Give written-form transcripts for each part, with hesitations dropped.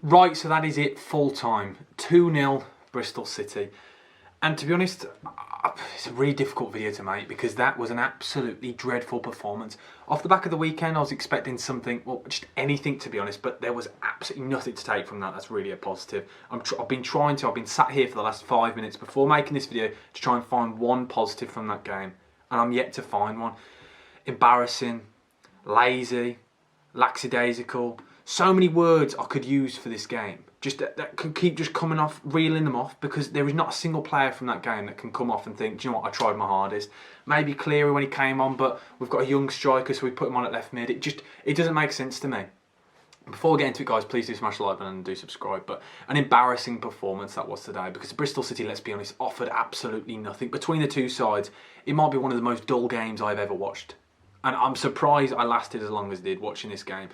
Right, so that is it, full time. 2-0 Bristol City. And to be honest, it's a really difficult video to make because that was an absolutely dreadful performance. Off the back of the weekend, I was expecting something, well, just anything to be honest, but there was absolutely nothing to take from that. That's really a positive. I've been sat here for the last 5 minutes before making this video to try and find one positive from that game. And I'm yet to find one. Embarrassing, lazy, lackadaisical. So many words I could use for this game. Just that could keep just coming off, reeling them off, because there is not a single player from that game that can come off and think, do you know what, I tried my hardest. Maybe Cleary when he came on, but we've got a young striker, so we put him on at left mid. It doesn't make sense to me. Before we get into it, guys, please do smash the like button and do subscribe. But an embarrassing performance that was today, because Bristol City, let's be honest, offered absolutely nothing. Between the two sides, it might be one of the most dull games I've ever watched. And I'm surprised I lasted as long as I did watching this game.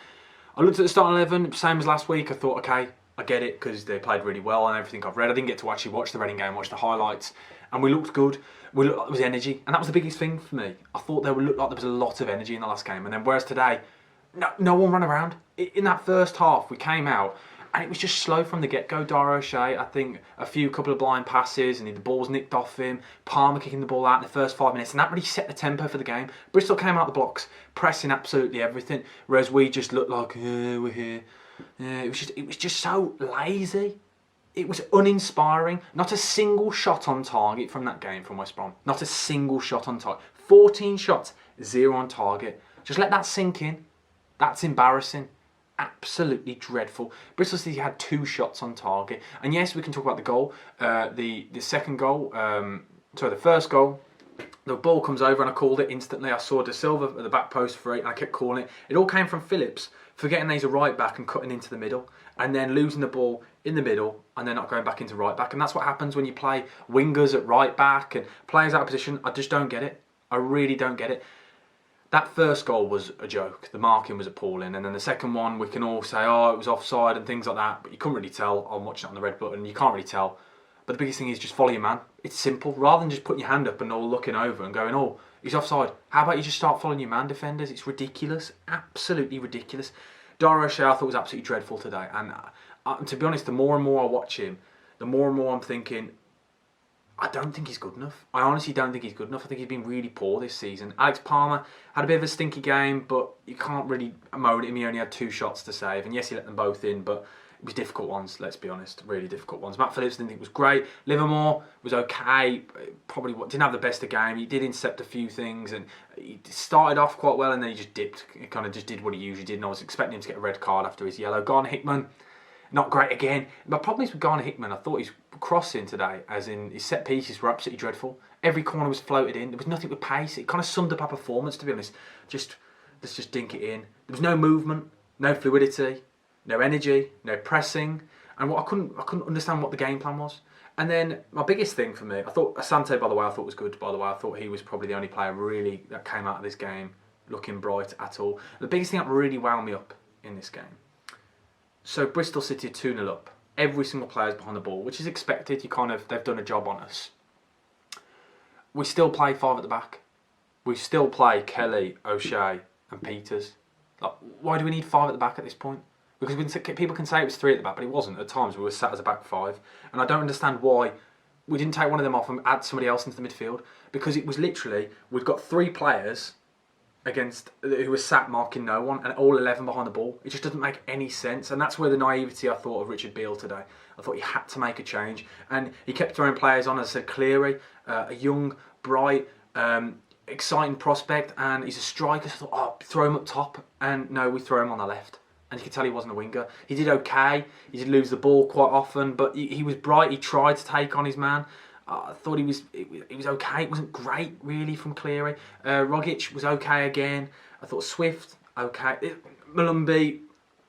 I looked at the starting 11, same as last week. I thought, okay, I get it, because they played really well and everything I've read. I didn't get to actually watch the Reading game, watch the highlights. And we looked good. We looked like there was energy. And that was the biggest thing for me. I thought looked like there was a lot of energy in the last game. And then whereas today, no one ran around. In that first half, we came out and it was just slow from the get-go. Dara O'Shea, I think a couple of blind passes and the ball's nicked off him. Palmer kicking the ball out in the first 5 minutes, and that really set the tempo for the game. Bristol came out the blocks, pressing absolutely everything, whereas we just looked like, we're here. It was just so lazy. It was uninspiring. Not a single shot on target from that game from West Brom. Not a single shot on target. 14 shots, 0 on target. Just let that sink in. That's embarrassing. Absolutely dreadful. Bristol City had 2 shots on target, and yes, we can talk about the goal. The second goal, the first goal. The ball comes over and I called it instantly. I saw De Silva at the back post for it and I kept calling it. It all came from Phillips forgetting that he's a right back and cutting into the middle, and then losing the ball in the middle and then not going back into right back. And that's what happens when you play wingers at right back and players out of position. I just don't get it. I really don't get it. That first goal was a joke. The marking was appalling. And then the second one, we can all say, oh, it was offside and things like that. But you couldn't really tell. I'm watching it on the red button. You can't really tell. But the biggest thing is just follow your man. It's simple. Rather than just putting your hand up and all looking over and going, oh, he's offside. How about you just start following your man, defenders? It's ridiculous. Absolutely ridiculous. Dara O'Shea, I thought was absolutely dreadful today. And to be honest, the more and more I watch him, the more and more I'm thinking, I don't think he's good enough. I honestly don't think he's good enough. I think he's been really poor this season. Alex Palmer had a bit of a stinky game, but you can't really moan at him. He only had 2 shots to save. And yes, he let them both in, but it was difficult ones, let's be honest. Really difficult ones. Matt Phillips didn't think was great. Livermore was okay. Probably didn't have the best of game. He did intercept a few things, and he started off quite well, and then he just dipped. He kind of just did what he usually did, and I was expecting him to get a red card after his yellow. Garner Hickman, not great again. My problem is with Garner Hickman, I thought his crossing today, as in his set pieces, were absolutely dreadful. Every corner was floated in. There was nothing with pace. It kind of summed up our performance, to be honest. Let's just dink it in. There was no movement, no fluidity, no energy, no pressing, and I couldn't understand what the game plan was. And then my biggest thing for me, I thought Asante, by the way, I thought was good. By the way, I thought he was probably the only player really that came out of this game looking bright at all. The biggest thing that really wound me up in this game. So Bristol City 2-0 up. Every single player's behind the ball, which is expected. They've done a job on us. We still play 5 at the back. We still play Kelly, O'Shea, and Peters. Like, why do we need 5 at the back at this point? Because people can say it was 3 at the back, but it wasn't. At times we were sat as a back 5, and I don't understand why we didn't take one of them off and add somebody else into the midfield. Because it was literally, we've got 3 players who were sat marking no one, and all 11 behind the ball. It just doesn't make any sense, and that's where the naivety I thought of Richard Beale today. I thought he had to make a change, and he kept throwing players on. As I said, Cleary, a young, bright, exciting prospect, and he's a striker. So I thought, oh, throw him up top, and no, we throw him on the left. And you could tell he wasn't a winger. He did okay. He did lose the ball quite often, but he was bright. He tried to take on his man. I thought he was okay. It wasn't great, really, from Cleary. Rogic was okay again. I thought Swift, okay. Malumbi,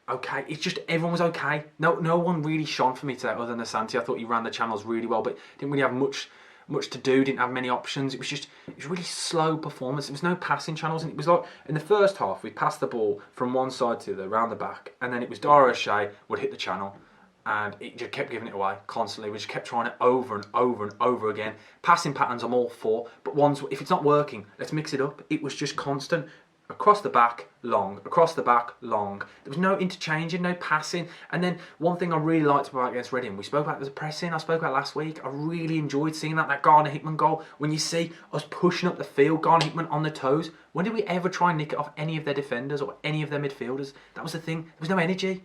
okay. It's just everyone was okay. No one really shone for me today other than Asante. I thought he ran the channels really well, but didn't really have much to do. Didn't have many options. It was really slow performance. There was no passing channels, and it was like in the first half we passed the ball from one side to the other, around the back, and then it was Dara O'Shea would hit the channel, and it just kept giving it away constantly. We just kept trying it over and over and over again. Passing patterns I'm all for, but if it's not working, let's mix it up. It was just constant. Across the back, long. Across the back, long. There was no interchanging, no passing. And then one thing I really liked about against Reading, we spoke about the pressing, I spoke about last week. I really enjoyed seeing that Garner Hickman goal. When you see us pushing up the field, Garner Hickman on the toes. When did we ever try and nick it off any of their defenders or any of their midfielders? That was the thing. There was no energy.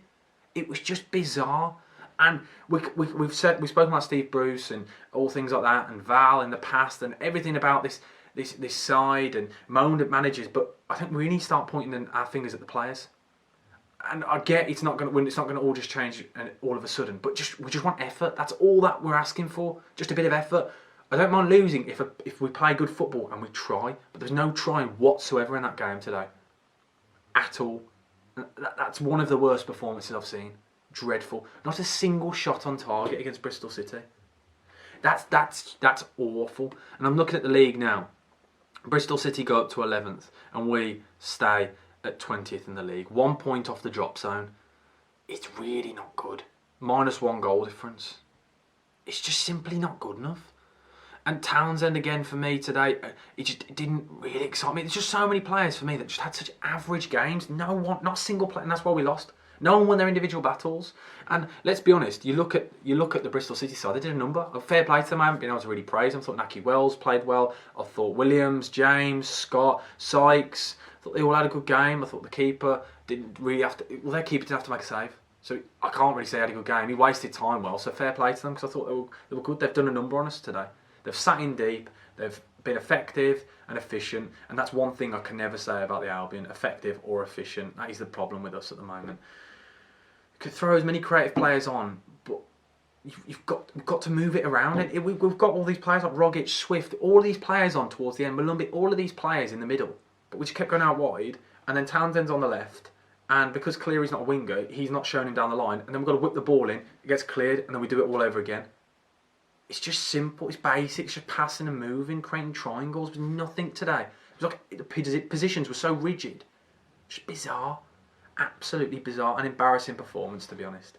It was just bizarre. And we've spoken about Steve Bruce and all things like that, and Val in the past, and everything about this side, and moaned at managers, but I think we need to start pointing our fingers at the players. And I get it's not going to all just change all of a sudden, but we just want effort. That's all that we're asking for, just a bit of effort. I don't mind losing if we play good football and we try, but there's no trying whatsoever in that game today, at all. That's one of the worst performances I've seen. Dreadful. Not a single shot on target against Bristol City. That's awful. And I'm looking at the league now. Bristol City go up to 11th and we stay at 20th in the league. 1 point off the drop zone. It's really not good. -1 goal difference. It's just simply not good enough. And Townsend again for me today, it didn't really excite me. There's just so many players for me that just had such average games. No one, not a single player, and that's why we lost. No one won their individual battles. And let's be honest, you look at the Bristol City side, they did a number. Fair play to them, I haven't been able to really praise them. I thought Naki Wells played well. I thought Williams, James, Scott, Sykes, I thought they all had a good game. I thought the keeper didn't really have to, well, their keeper didn't have to make a save. So I can't really say he had a good game. He wasted time well, so fair play to them because I thought they were good. They've done a number on us today. They've sat in deep, they've been effective and efficient, and that's one thing I can never say about the Albion, effective or efficient. That is the problem with us at the moment. You could throw as many creative players on, but we've got to move it around. And we've got all these players like Rogic, Swift, all these players on towards the end, Malumbi, all of these players in the middle, but we just kept going out wide, and then Townsend's on the left, and because Cleary's not a winger, he's not showing him down the line, and then we've got to whip the ball in, it gets cleared, and then we do it all over again. It's just simple, it's basic, it's just passing and moving, creating triangles. There was nothing today. It was like the positions were so rigid. Just bizarre. Absolutely bizarre. An embarrassing performance, to be honest.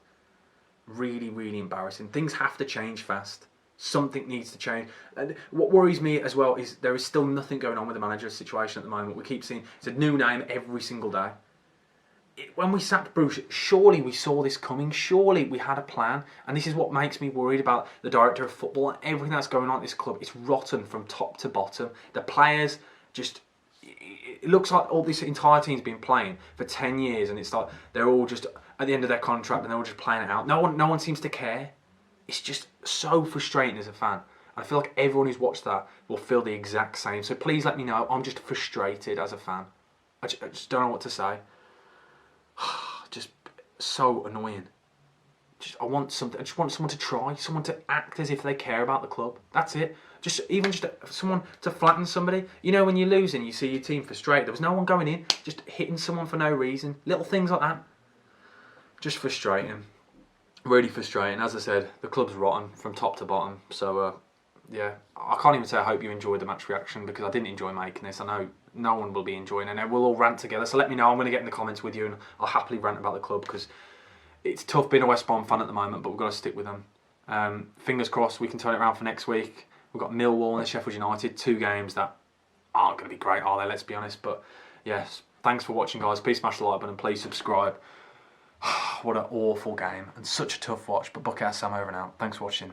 Really, really embarrassing. Things have to change fast. Something needs to change. And what worries me as well is there is still nothing going on with the manager's situation at the moment. We keep seeing it's a new name every single day. When we sacked Bruce, surely we saw this coming. Surely we had a plan. And this is what makes me worried about the director of football and everything that's going on at this club. It's rotten from top to bottom. The players just... It looks like all this entire team's been playing for 10 years and it's like they're all just at the end of their contract and they're all just playing it out. No one seems to care. It's just so frustrating as a fan. I feel like everyone who's watched that will feel the exact same. So please let me know. I'm just frustrated as a fan. I just don't know what to say. Just so annoying. I just want someone to try, someone to act as if they care about the club. That's it. Just someone to flatten somebody. You know, when you're losing, you see your team frustrated. There was no one going in, just hitting someone for no reason. Little things like that. Just frustrating. Really frustrating. As I said, the club's rotten from top to bottom. So yeah, I can't even say I hope you enjoyed the match reaction because I didn't enjoy making this. I know no one will be enjoying it, and we'll all rant together. So let me know. I'm going to get in the comments with you, and I'll happily rant about the club because it's tough being a West Brom fan at the moment, but we've got to stick with them. Fingers crossed we can turn it around for next week. We've got Millwall and Sheffield United, 2 games that aren't going to be great, are they? Let's be honest. But yes, thanks for watching, guys. Please smash the like button, please subscribe. What an awful game and such a tough watch. But Bucket Sam over now. Thanks for watching.